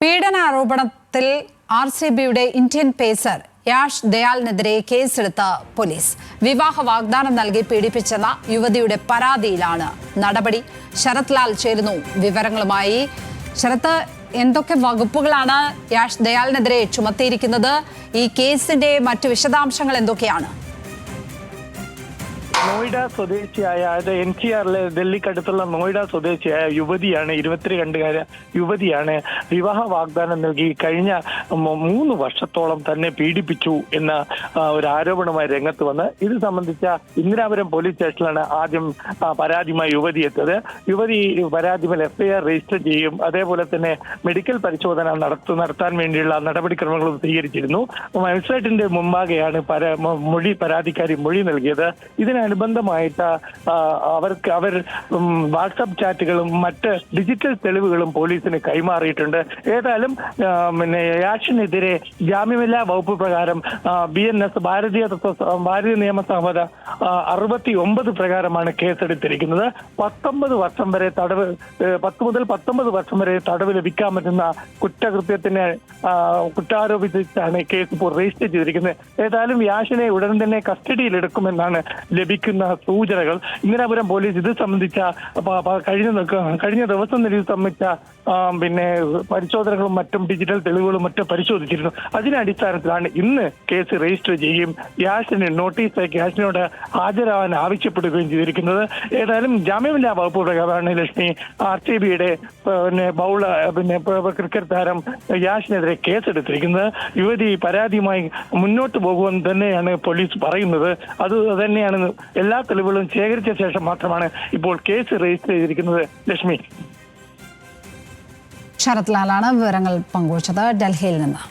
പീഡനാരോപണത്തിൽ RCBയുടെ Indian pacer Yash ദയാലിനെതിരെ കേസെടുത്ത police. വിവാഹ വാഗ്ദാനം നൽകി പീഡിപ്പിച്ചെന്ന യുവതിയുടെ പരാതിയിലാണ് നടപടി. ശരത് ലാൽ ചേരുന്നു വിവരങ്ങളുമായി. ശരത്ത്, എന്തൊക്കെ വകുപ്പുകളാണ് യാഷ് ദയാലിനെതിരെ ചുമത്തിയിരിക്കുന്നത്? ഈ കേസിന്റെ മറ്റു വിശദാംശങ്ങൾ എന്തൊക്കെയാണ്? നോയിഡ സ്വദേശിയായ NCRലെ ഡൽഹിക്കടുത്തുള്ള നോയിഡ സ്വദേശിയായ യുവതിയാണ്, 22കാര യുവതിയാണ്. വിവാഹ വാഗ്ദാനം നൽകി കഴിഞ്ഞ 3 വർഷത്തോളം തന്നെ പീഡിപ്പിച്ചു എന്ന ഒരു ആരോപണമായി രംഗത്ത് വന്ന് ഇത് സംബന്ധിച്ച ഇന്ദിരാപുരം പോലീസ് സ്റ്റേഷനിലാണ് ആദ്യം പരാതിയുമായി യുവതി എത്തിയത്. യുവതി പരാതിയിൽ FIR രജിസ്റ്റർ ചെയ്യും, അതേപോലെ തന്നെ മെഡിക്കൽ പരിശോധന നടത്താൻ വേണ്ടിയുള്ള നടപടിക്രമങ്ങളും സ്വീകരിച്ചിരുന്നു. മജിസ്ട്രേറ്റിന്റെ മുമ്പാകെയാണ് പരാതിക്കാരി മൊഴി നൽകിയത്. ഇതിനനുബന്ധമായിട്ട് അവർ വാട്സാപ്പ് ചാറ്റുകളും മറ്റ് ഡിജിറ്റൽ തെളിവുകളും പോലീസിന് കൈമാറിയിട്ടുണ്ട്. ഏതായാലും യാഷിനെതിരെ ജാമ്യമില്ലാ വകുപ്പ് പ്രകാരം BNS ഭാരതീയ നിയമസംഹിത 69 പ്രകാരമാണ് കേസെടുത്തിരിക്കുന്നത്. 19 വർഷം വരെ തടവ്, 10 മുതൽ 19 വർഷം വരെ തടവ് ലഭിക്കാൻ പറ്റുന്ന കുറ്റകൃത്യത്തിന് കുറ്റാരോപിച്ചാണ് കേസ് ഇപ്പോൾ രജിസ്റ്റർ ചെയ്തിരിക്കുന്നത്. ഏതായാലും യാഷിനെ ഉടൻ തന്നെ കസ്റ്റഡിയിലെടുക്കുമെന്നാണ് ലഭിക്കുന്ന സൂചനകൾ. ഇന്ദിരാപുരം പോലീസ് ഇത് സംബന്ധിച്ച കഴിഞ്ഞ ദിവസം ഇത് സംബന്ധിച്ച പരിശോധനകളും മറ്റും ഡിജിറ്റൽ തെളിവുകളും മറ്റും പരിശോധിച്ചിരുന്നു. അതിന്റെ അടിസ്ഥാനത്തിലാണ് ഇന്ന് കേസ് രജിസ്റ്റർ ചെയ്യുകയും യാഷിന് നോട്ടീസ് അയക്കി യാഷിനോട് ഹാജരാവാൻ ആവശ്യപ്പെടുകയും ചെയ്തിരിക്കുന്നത്. ഏതായാലും ജാമ്യമില്ലാ വകുപ്പ് പ്രകാരമാണ് ലക്ഷ്മി RCBയുടെ ക്രിക്കറ്റ് താരം യാഷിനെതിരെ കേസെടുത്തിരിക്കുന്നത്. യുവതി പരാതിയുമായി മുന്നോട്ട് പോകുമെന്ന് തന്നെയാണ് പോലീസ് പറയുന്നത്. അത് തന്നെയാണ് എല്ലാ തെളിവുകളും ശേഖരിച്ച ശേഷം മാത്രമാണ് ഇപ്പോൾ കേസ് രജിസ്റ്റർ ചെയ്തിരിക്കുന്നത്. ലക്ഷ്മി, ശരത് ലാലാണ് വിവരങ്ങൾ പങ്കുവച്ചത് ഡൽഹിയിൽ നിന്ന്.